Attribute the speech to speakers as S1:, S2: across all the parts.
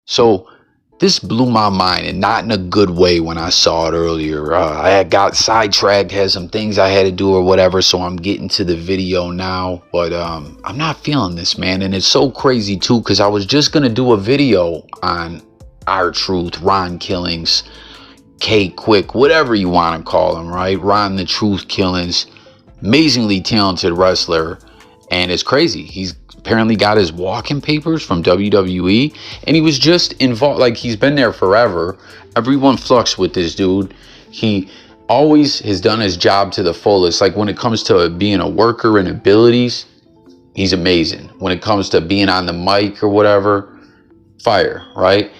S1: So this blew my mind, and not in a good way when I saw it earlier. I had got sidetracked, had some things I had to do or whatever, so I'm getting to the video now. But I'm not feeling this, man. And it's so crazy too, because I was just gonna do a video on R-Truth, Ron Killings, K Quick, whatever you want to call him, right? Ron the Truth Killings, amazingly talented wrestler. And it's crazy. He's apparently got his walking papers from WWE, and he was just involved. Like, he's been there forever. Everyone flux with this dude. He always has done his job to the fullest. Like, when it comes to being a worker and abilities, he's amazing. When it comes to being on the mic or whatever, fire, right?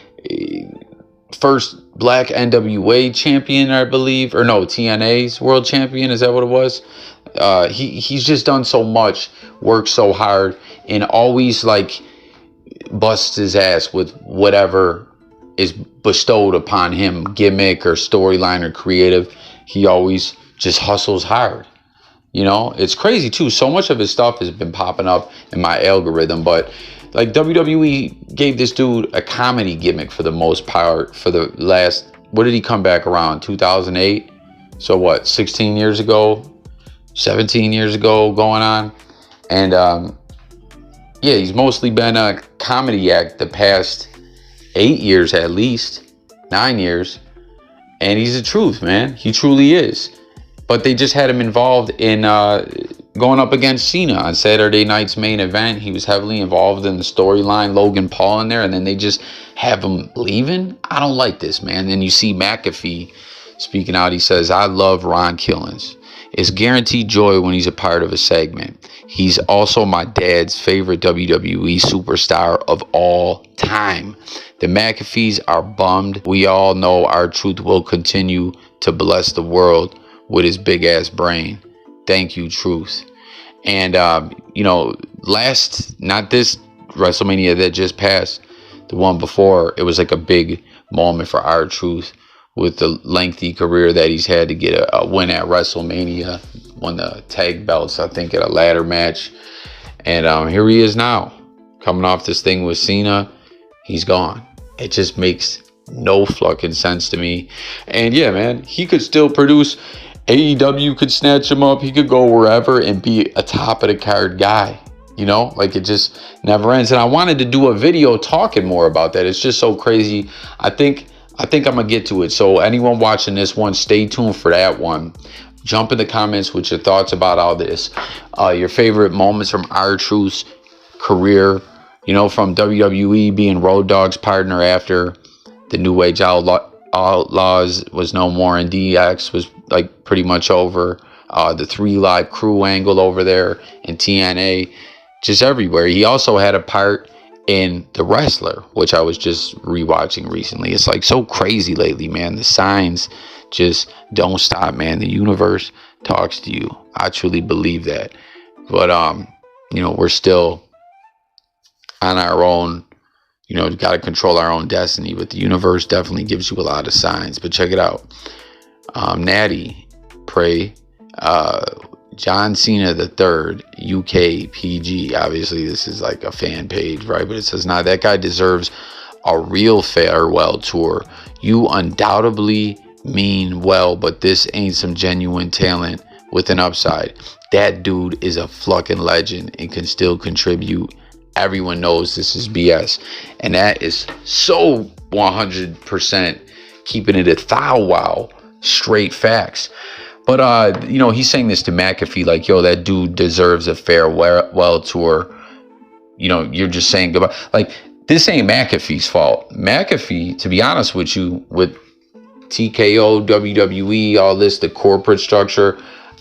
S1: First black NWA champion, I believe, or no, TNA's world champion. Is that what it was? He's just done so much, worked so hard, and always like busts his ass with whatever is bestowed upon him, gimmick or storyline or creative. He always just hustles hard. You know, it's crazy too. So much of his stuff has been popping up in my algorithm, but like WWE gave this dude a comedy gimmick for the most part for the last, what did he come back around? 2008? So what, 16 years ago? 17 years ago going on. And yeah, he's mostly been a comedy act the past 8 years, at least 9 years. And he's the truth, man. He truly is. But they just had him involved in going up against Cena on Saturday night's main event. He was heavily involved in the storyline, Logan Paul in there, and then they just have him leaving. I don't like this, man. Then you see Mcafee speaking out. He says, "I love Ron Killings. It's guaranteed joy when he's a part of a segment. He's also my dad's favorite WWE superstar of all time. The McAfees are bummed. We all know R-Truth will continue to bless the world with his big ass brain. Thank you, Truth." And you know, not this WrestleMania that just passed, the one before, it was like a big moment for R-Truth with the lengthy career that he's had to get a win at WrestleMania, won the tag belts, I think, at a ladder match. And here he is now, coming off this thing with Cena. He's gone. It just makes no fucking sense to me. And yeah, man, he could still produce. AEW could snatch him up. He could go wherever and be a top of the card guy. You know, like, it just never ends. And I wanted to do a video talking more about that. It's just so crazy. I think I'm gonna get to it. So anyone watching this one, stay tuned for that one. Jump in the comments with your thoughts about all this. Your favorite moments from R-Truth's career. You know, from WWE being Road Dogg's partner after the New Age Outlaws was no more, and DX was like pretty much over. The 3 Live Crew angle over there in TNA, just everywhere. He also had a part in The Wrestler, which I was just rewatching recently. It's like so crazy lately, man. The signs just don't stop, man. The universe talks to you. I truly believe that. But you know, we're still on our own. You know, got to control our own destiny, but the universe definitely gives you a lot of signs. But check it out. Natty, pray. John Cena the Third, UK PG. Obviously, this is like a fan page, right? But it says, "Nah, that guy deserves a real farewell tour. You undoubtedly mean well, but this ain't some genuine talent with an upside. That dude is a fucking legend and can still contribute. Everyone knows this is BS." And that is so 100% keeping it a thou wow, straight facts. But you know, he's saying this to McAfee, like, yo, that dude deserves a farewell tour. You know, you're just saying goodbye. Like, this ain't McAfee's fault. McAfee, to be honest with you, with TKO, WWE, all this, the corporate structure,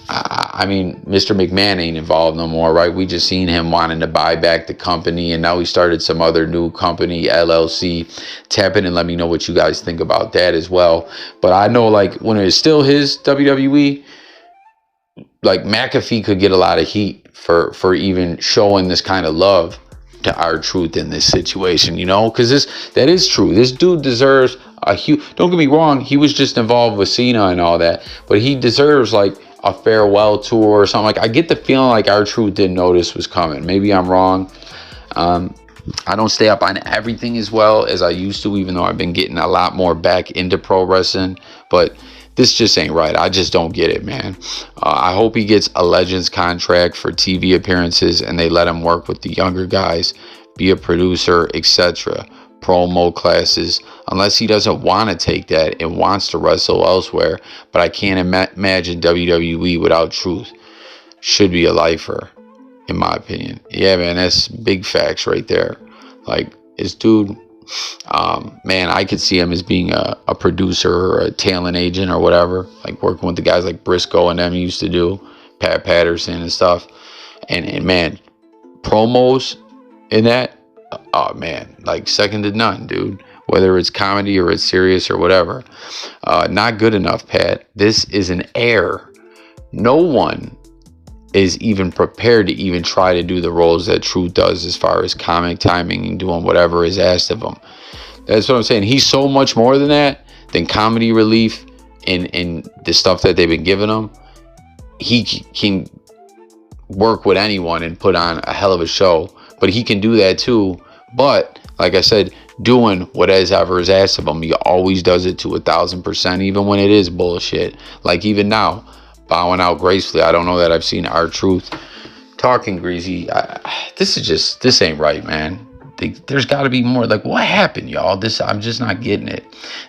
S1: I mean, Mr. McMahon ain't involved no more, right? We just seen him wanting to buy back the company, and now he started some other new company, LLC. Tap in and let me know what you guys think about that as well. But I know, like, when it was still his WWE, like, McAfee could get a lot of heat for even showing this kind of love to R-Truth in this situation, you know? Because that is true. This dude deserves a huge... Don't get me wrong, he was just involved with Cena and all that, but he deserves, like, a farewell tour or something. Like, I get the feeling like R-Truth didn't know this was coming. Maybe I'm wrong. I don't stay up on everything as well as I used to, even though I've been getting a lot more back into pro wrestling. But this just ain't right. I just don't get it, man. I hope he gets a Legends contract for TV appearances and they let him work with the younger guys, be a producer, etc. Promo classes, unless he doesn't want to take that and wants to wrestle elsewhere. But I can't imagine WWE without Truth. Should be a lifer, in my opinion. Yeah, man, that's big facts right there. Like, this dude, man, I could see him as being a producer or a talent agent or whatever, like working with the guys like Briscoe and them used to do, Pat Patterson and stuff. And man, promos in that, oh man, like second to none, dude. Whether it's comedy or it's serious or whatever. Not good enough, Pat. This is an error. No one is even prepared to even try to do the roles that Truth does as far as comic timing and doing whatever is asked of him. That's what I'm saying. He's so much more than that, than comedy relief in the stuff that they've been giving him. He can work with anyone and put on a hell of a show, but he can do that too. But like I said, doing whatever is asked of him, he always does it to 1,000%, even when it is bullshit. Like even now, bowing out gracefully. I don't know that I've seen R-Truth talking greasy. This ain't right, man. There's got to be more. Like, what happened, y'all? I'm just not getting it.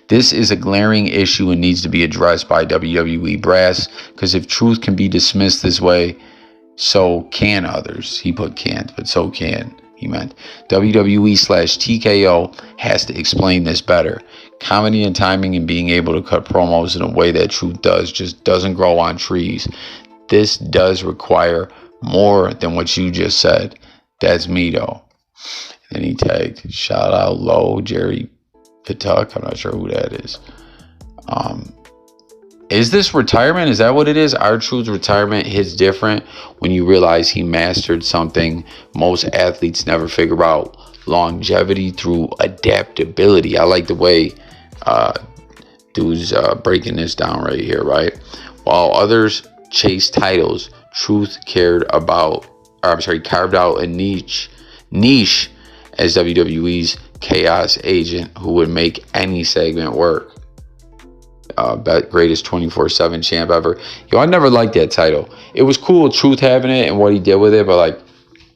S1: This is a glaring issue and needs to be addressed by WWE brass, because if Truth can be dismissed this way, so can others. He put can't, but so can. He meant WWE/TKO has to explain this better. Comedy and timing and being able to cut promos in a way that Truth does just doesn't grow on trees. This does require more than what you just said. That's me though. And he tagged, shout out low, Jerry Pituck. I'm not sure who that is. Is this retirement? Is that what it is? R-Truth's retirement hits different when you realize he mastered something most athletes never figure out. Longevity through adaptability. I like the way dude's breaking this down right here, right? While others chase titles, Truth carved out a niche as WWE's chaos agent who would make any segment work. Greatest 24/7 champ ever. Yo, I never liked that title. It was cool, Truth having it and what he did with it, but like,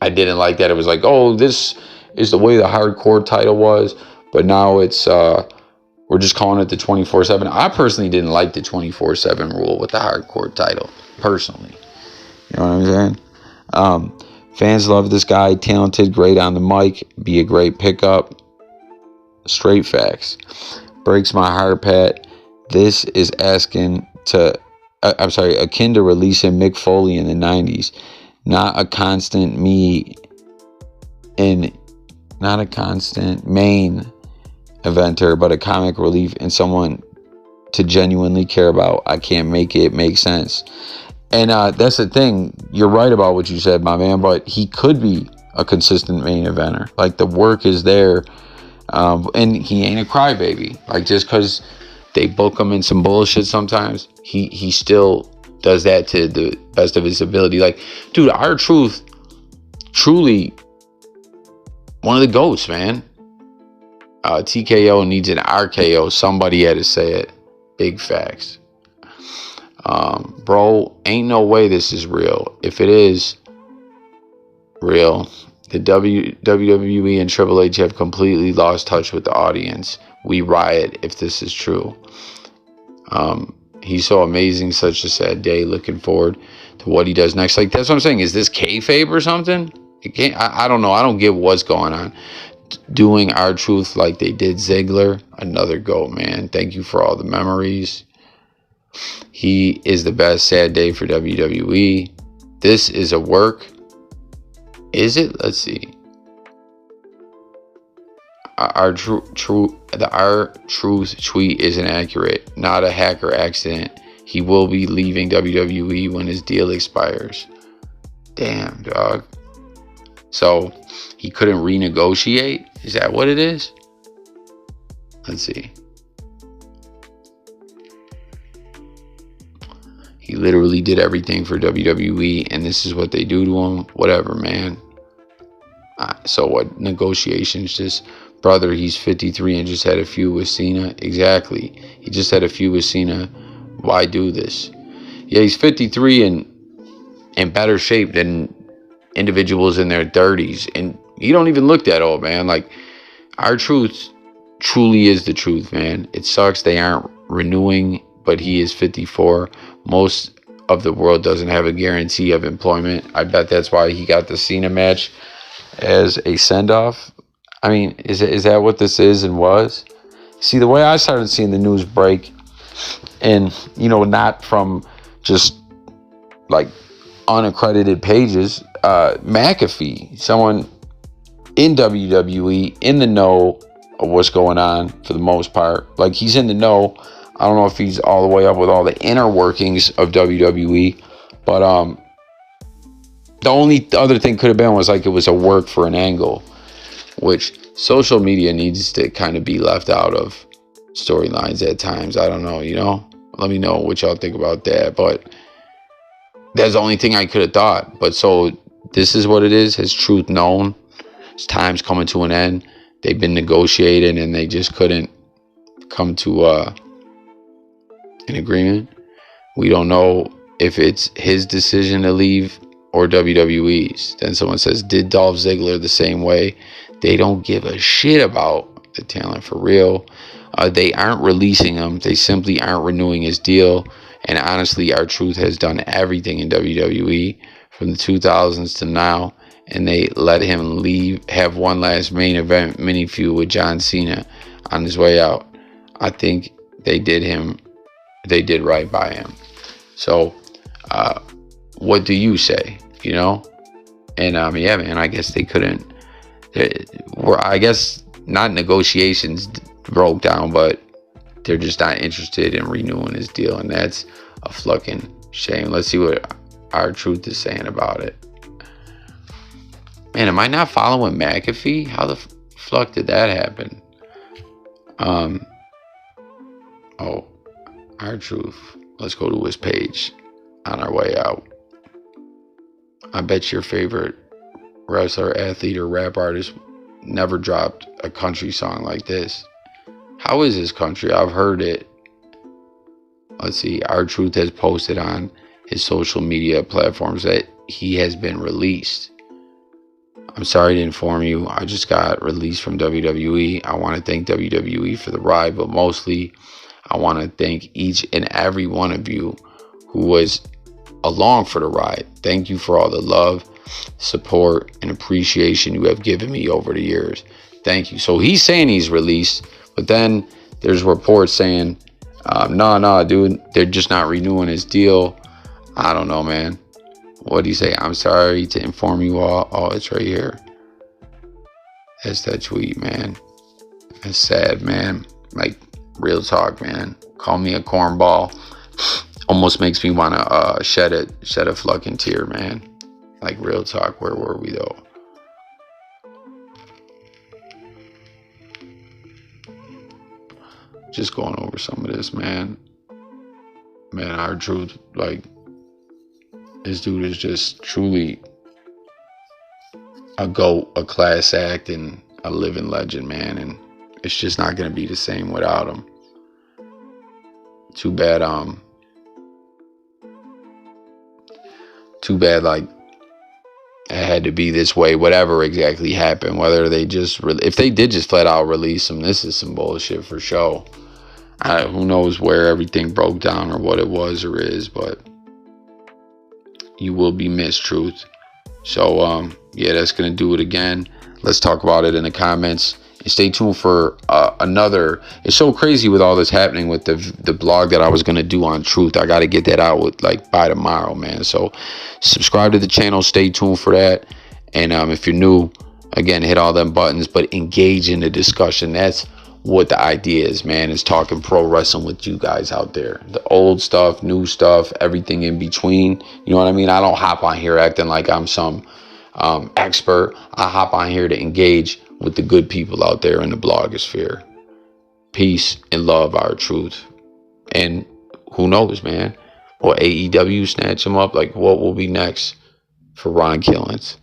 S1: I didn't like that. It was like, oh, this is the way the hardcore title was, but now it's we're just calling it the 24/7. I personally didn't like the 24/7 rule with the hardcore title, personally. You know what I'm saying? Fans love this guy, talented, great on the mic, be a great pickup. Straight facts. Breaks my heart, Pat. This is akin to releasing Mick Foley in the 90s. Not a constant main eventer, but a comic relief and someone to genuinely care about. I can't make it make sense. And that's the thing. You're right about what you said, my man, but he could be a consistent main eventer. Like, the work is there. And he ain't a crybaby. Like, just because they book him in some bullshit sometimes, he still does that to the best of his ability. Like, dude, R-Truth, truly one of the GOATs, man. TKO needs an RKO. Somebody had to say it. Big facts. Bro, ain't no way this is real. If it is real, the WWE and Triple H have completely lost touch with the audience. We riot if this is true. He's so amazing, such a sad day. Looking forward to what he does next. Like, that's what I'm saying. Is this kayfabe or something? I don't know. I don't get what's going on. Doing R-Truth like they did Ziggler, another GOAT, man. Thank you for all the memories. He is the best. Sad day for WWE. This is a work. Is it? Let's see. The R-Truth tweet isn't accurate. Not a hacker accident. He will be leaving WWE when his deal expires. Damn, dog. So he couldn't renegotiate? Is that what it is? Let's see. He literally did everything for WWE, and this is what they do to him. Whatever, man. So what? Negotiations? Just brother, he's 53 and just had a few with Cena. Exactly. He just had a few with Cena. Why do this? Yeah, he's 53 and in better shape than individuals in their 30s, and you don't even look that old, man. Like, our truth truly is the truth, man. It sucks they aren't renewing, but he is 54. Most of the world doesn't have a guarantee of employment. I bet that's why he got the Cena match as a send-off. I mean, is that what this is and was? See, the way I started seeing the news break, and, not from just, like, unaccredited pages, Mcafee, someone in WWE, in the know of what's going on for the most part. Like, he's in the know. I don't know if he's all the way up with all the inner workings of WWE, but the only other thing could have been was like it was a work for an angle, which social media needs to kind of be left out of storylines at times. I don't know, let me know what y'all think about that, but that's the only thing I could have thought. But so this is what it is. Has truth known? His time's coming to an end. They've been negotiating and they just couldn't come to an agreement. We don't know if it's his decision to leave or WWE's. Then someone says, did Dolph Ziggler the same way? They don't give a shit about the talent for real. They aren't releasing him. They simply aren't renewing his deal. And honestly, our truth has done everything in WWE from the 2000s to now. And they let him leave, have one last main event mini feud with John Cena on his way out. I think they did right by him. So, what do you say? And yeah, man, I guess they couldn't. I guess not negotiations broke down, but they're just not interested in renewing his deal, and that's a fucking shame. Let's see what our truth is saying about it. Man, am I not following Mcafee? How the fuck did that happen? Oh, our truth. Let's go to his page on our way out. I bet your favorite wrestler, athlete, or rap artist never dropped a country song like this. How is this country? I've heard it. Let's see. Our truth has posted on his social media platforms that he has been released. I'm sorry to inform you, I just got released from WWE. I want to thank WWE for the ride, but mostly I want to thank each and every one of you who was along for the ride. Thank you for all the love, support, and appreciation you have given me over the years. Thank you. So he's saying he's released, but then there's reports saying, no, dude, they're just not renewing his deal. I don't know, man. What do you say? I'm sorry to inform you all. Oh, it's right here. That's that tweet, man. That's sad, man. Like, real talk, man. Call me a cornball. Almost makes me want to shed a fucking tear, man. Like, real talk. Where were we, though? Just going over some of this, man. Man, our truth, like, this dude is just truly a GOAT, a class act, and a living legend, man. And it's just not going to be the same without him. Too bad, like, it had to be this way, whatever exactly happened, whether they just, if they did just flat out release him, this is some bullshit for sure. Who knows where everything broke down or what it was or is, but you will be missed, truth. So, yeah, that's going to do it again. Let's talk about it in the comments. And stay tuned for another. It's so crazy with all this happening with the blog that I was going to do on truth. I got to get that out by tomorrow, man. So subscribe to the channel. Stay tuned for that. And if you're new, again, hit all them buttons, but engage in the discussion. That's what the idea is, man, is talking pro wrestling with you guys out there. The old stuff, new stuff, everything in between. You know what I mean? I don't hop on here acting like I'm some expert. I hop on here to engage with the good people out there in the blogosphere. Peace and love, our truth. And who knows, man? Will AEW snatch him up? Like, what will be next for Ron Killings?